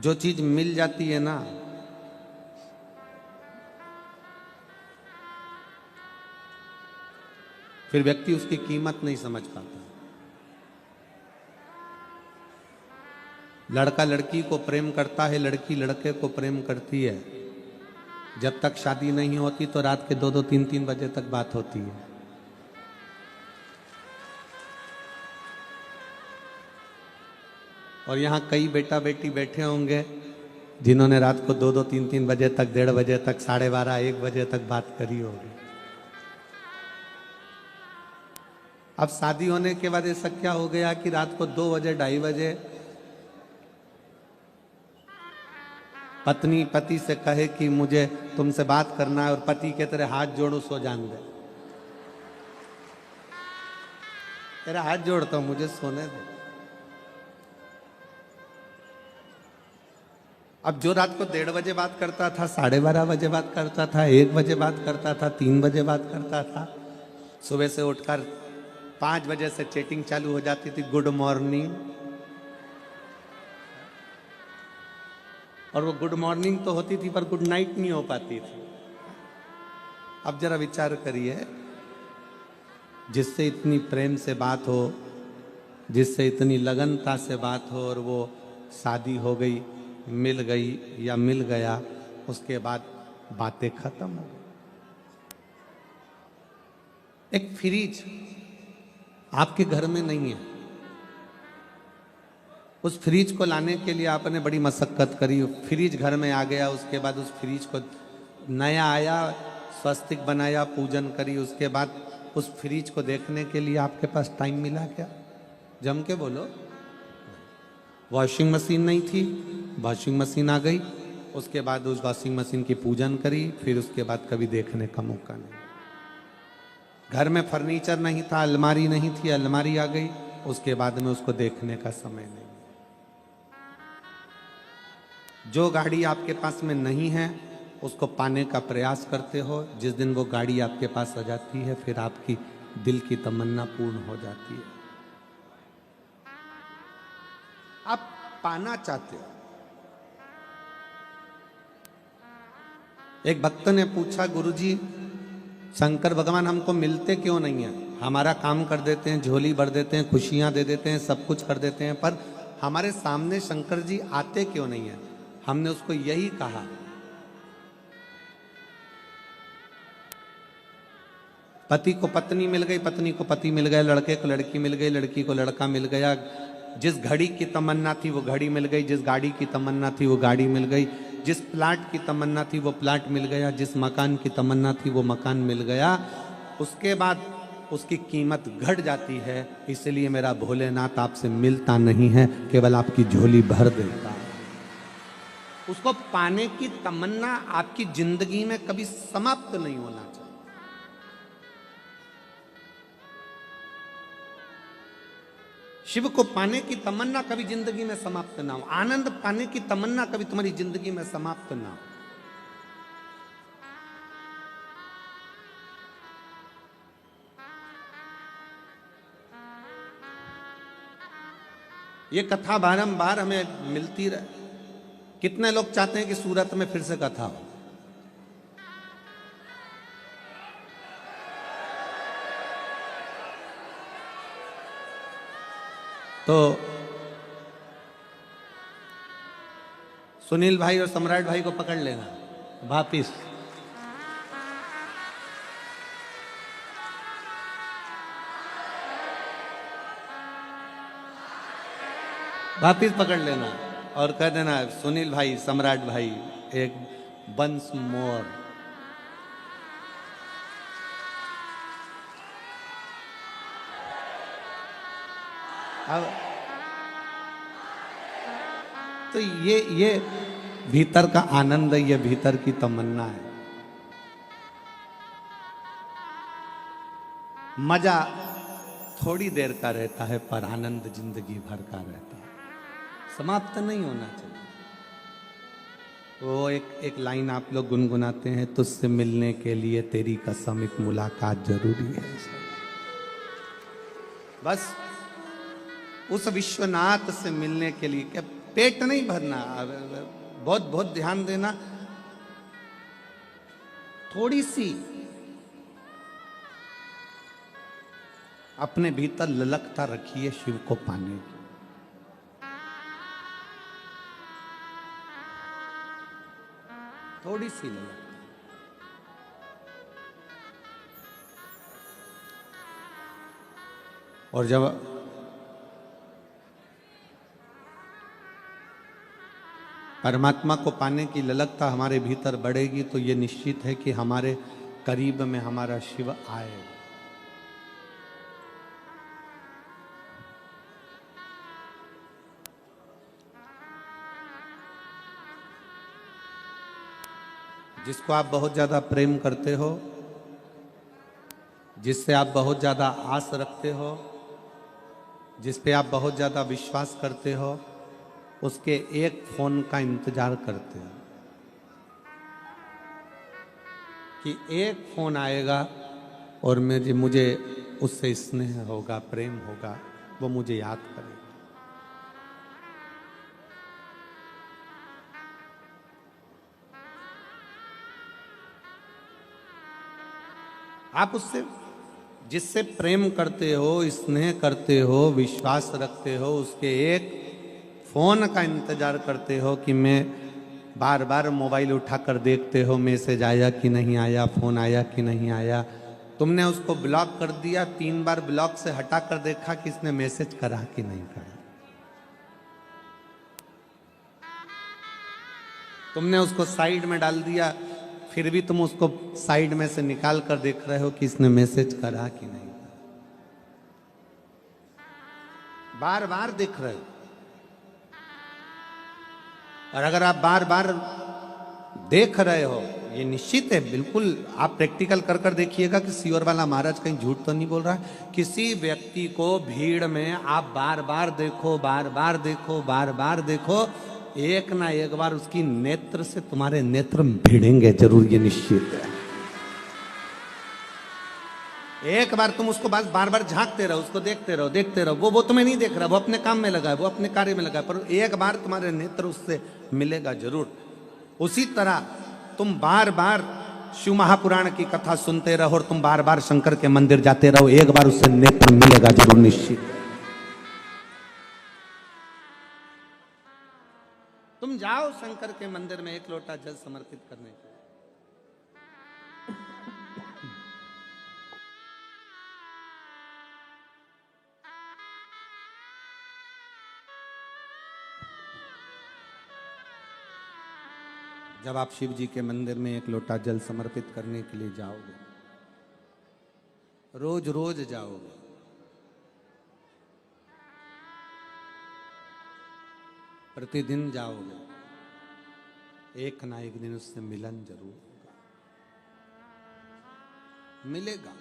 जो चीज मिल जाती है ना, फिर व्यक्ति उसकी कीमत नहीं समझ पाता। लड़का लड़की को प्रेम करता है, लड़की लड़के को प्रेम करती है। जब तक शादी नहीं होती तो रात के 2-2, 3-3 बजे तक बात होती है। और यहाँ कई बेटा बेटी बैठे होंगे जिन्होंने रात को 2-2, 3-3 बजे तक, 1:30 बजे तक, 12:30, 1 बजे तक बात करी होगी। अब शादी होने के बाद ऐसा क्या हो गया कि रात को 2 बजे, 2:30 बजे पत्नी पति से कहे कि मुझे तुमसे बात करना है, और पति के तेरे हाथ जोड़ो, सो जान दे, तेरा हाथ जोड़ता हूं, मुझे सोने दे। अब जो रात को 1:30 बजे बात करता था, 12:30 बजे बात करता था, 1 बजे बात करता था, 3 बजे बात करता था, सुबह से उठकर 5 बजे से चैटिंग चालू हो जाती थी, गुड मॉर्निंग। और वो गुड मॉर्निंग तो होती थी पर गुड नाइट नहीं हो पाती थी। अब जरा विचार करिए, जिससे इतनी प्रेम से बात हो, जिससे इतनी लगनता से बात हो, और वो शादी हो गई, मिल गई या मिल गया, उसके बाद बातें खत्म हो गई। एक फ्रिज आपके घर में नहीं है, उस फ्रिज को लाने के लिए आपने बड़ी मशक्कत करी, फ्रिज घर में आ गया, उसके बाद उस फ्रिज को नया आया, स्वस्तिक बनाया, पूजन करी, उसके बाद उस फ्रिज को देखने के लिए आपके पास टाइम मिला क्या? जम के बोलो। वॉशिंग मशीन नहीं थी, वॉशिंग मशीन आ गई, उसके बाद उस वॉशिंग मशीन की पूजन करी, फिर उसके बाद कभी देखने का मौका नहीं। घर में फर्नीचर नहीं था, अलमारी नहीं थी, अलमारी आ गई, उसके बाद में उसको देखने का समय नहीं। जो गाड़ी आपके पास में नहीं है उसको पाने का प्रयास करते हो, जिस दिन वो गाड़ी आपके पास आ जाती है फिर आपकी दिल की तमन्ना पूर्ण हो जाती है। आप पाना चाहते हो। एक भक्त ने पूछा, गुरुजी शंकर भगवान हमको मिलते क्यों नहीं है? हमारा काम कर देते हैं, झोली भर देते हैं, खुशियां दे देते हैं, सब कुछ कर देते हैं, पर हमारे सामने शंकर जी आते क्यों नहीं है? हमने उसको यही कहा, पति को पत्नी मिल गई, पत्नी को पति मिल गया, लड़के को लड़की मिल गई, लड़की को लड़का मिल गया, जिस घड़ी की तमन्ना थी वो घड़ी मिल गई, जिस गाड़ी की तमन्ना थी वो गाड़ी मिल गई, जिस प्लाट की तमन्ना थी वो प्लाट मिल गया, जिस मकान की तमन्ना थी वो मकान मिल गया। उसके बाद उसकी कीमत घट जाती है। इसलिए मेरा भोलेनाथ आपसे मिलता नहीं है, केवल आपकी झोली भर देता है। उसको पाने की तमन्ना आपकी जिंदगी में कभी समाप्त नहीं होना चाहिए। शिव को पाने की तमन्ना कभी जिंदगी में समाप्त ना हो, आनंद पाने की तमन्ना कभी तुम्हारी जिंदगी में समाप्त ना हो। ये कथा बारंबार हमें मिलती रहे। कितने लोग चाहते हैं कि सूरत में फिर से कथा हो? तो सुनील भाई और सम्राट भाई को पकड़ लेना वापिस। वापिस पकड़ लेना और कह देना, सुनील भाई, सम्राट भाई, एक वंस मोर। अब तो ये भीतर का आनंद है, ये भीतर की तमन्ना है। मजा थोड़ी देर का रहता है पर आनंद जिंदगी भर का रहता है, समाप्त नहीं होना चाहिए। वो एक लाइन आप लोग गुनगुनाते हैं, तुझसे मिलने के लिए तेरी कसम एक मुलाकात जरूरी है। बस उस विश्वनाथ से मिलने के लिए, क्या पेट नहीं भरना, बहुत बहुत ध्यान देना, थोड़ी सी अपने भीतर ललकता रखिए शिव को पाने की। थोड़ी सी ललक। और जब परमात्मा को पाने की ललकता हमारे भीतर बढ़ेगी तो ये निश्चित है कि हमारे करीब में हमारा शिव आएगा। जिसको आप बहुत ज्यादा प्रेम करते हो, जिससे आप बहुत ज्यादा आस रखते हो, जिस पे आप बहुत ज्यादा विश्वास करते हो, उसके एक फोन का इंतजार करते हो कि एक फोन आएगा और मुझे उससे स्नेह होगा, प्रेम होगा, वो मुझे याद करेगा। आप उससे जिससे प्रेम करते हो, स्नेह करते हो, विश्वास रखते हो, उसके एक फोन का इंतजार करते हो कि मैं बार बार मोबाइल उठाकर देखते हो मैसेज आया कि नहीं आया, फोन आया कि नहीं आया। तुमने उसको ब्लॉक कर दिया, 3 बार ब्लॉक से हटाकर देखा कि इसने मैसेज करा कि नहीं करा। तुमने उसको साइड में डाल दिया, फिर भी तुम उसको साइड में से निकाल कर देख रहे हो कि इसने मैसेज करा कि नहीं। बार बार देख रहे हो। और अगर आप बार बार देख रहे हो, ये निश्चित है, बिल्कुल आप प्रैक्टिकल कर कर देखिएगा कि सियोर वाला महाराज कहीं झूठ तो नहीं बोल रहा है। किसी व्यक्ति को भीड़ में आप बार बार देखो, बार बार देखो, बार बार देखो, एक ना एक बार उसकी नेत्र से तुम्हारे नेत्र भिड़ेंगे जरूर, ये निश्चित है। एक बार तुम उसको बस बार बार झांकते रहो, उसको देखते रहो, देखते रहो, वो तुम्हें नहीं देख रहा, वो अपने काम में लगा है, वो अपने कार्य में लगा है, पर एक बार तुम्हारे नेत्र उससे मिलेगा जरूर। उसी तरह तुम बार बार शिव महापुराण की कथा सुनते रहो और तुम बार बार शंकर के मंदिर जाते रहो, एक बार उससे नेत्र मिलेगा जरूर, निश्चित। तुम जाओ शंकर के मंदिर में एक लोटा जल समर्पित करने के लिए। जब आप शिव जी के मंदिर में एक लोटा जल समर्पित करने के लिए जाओगे, रोज रोज जाओगे, प्रतिदिन जाओगे, एक ना एक दिन उससे मिलन जरूर होगा, मिलेगा।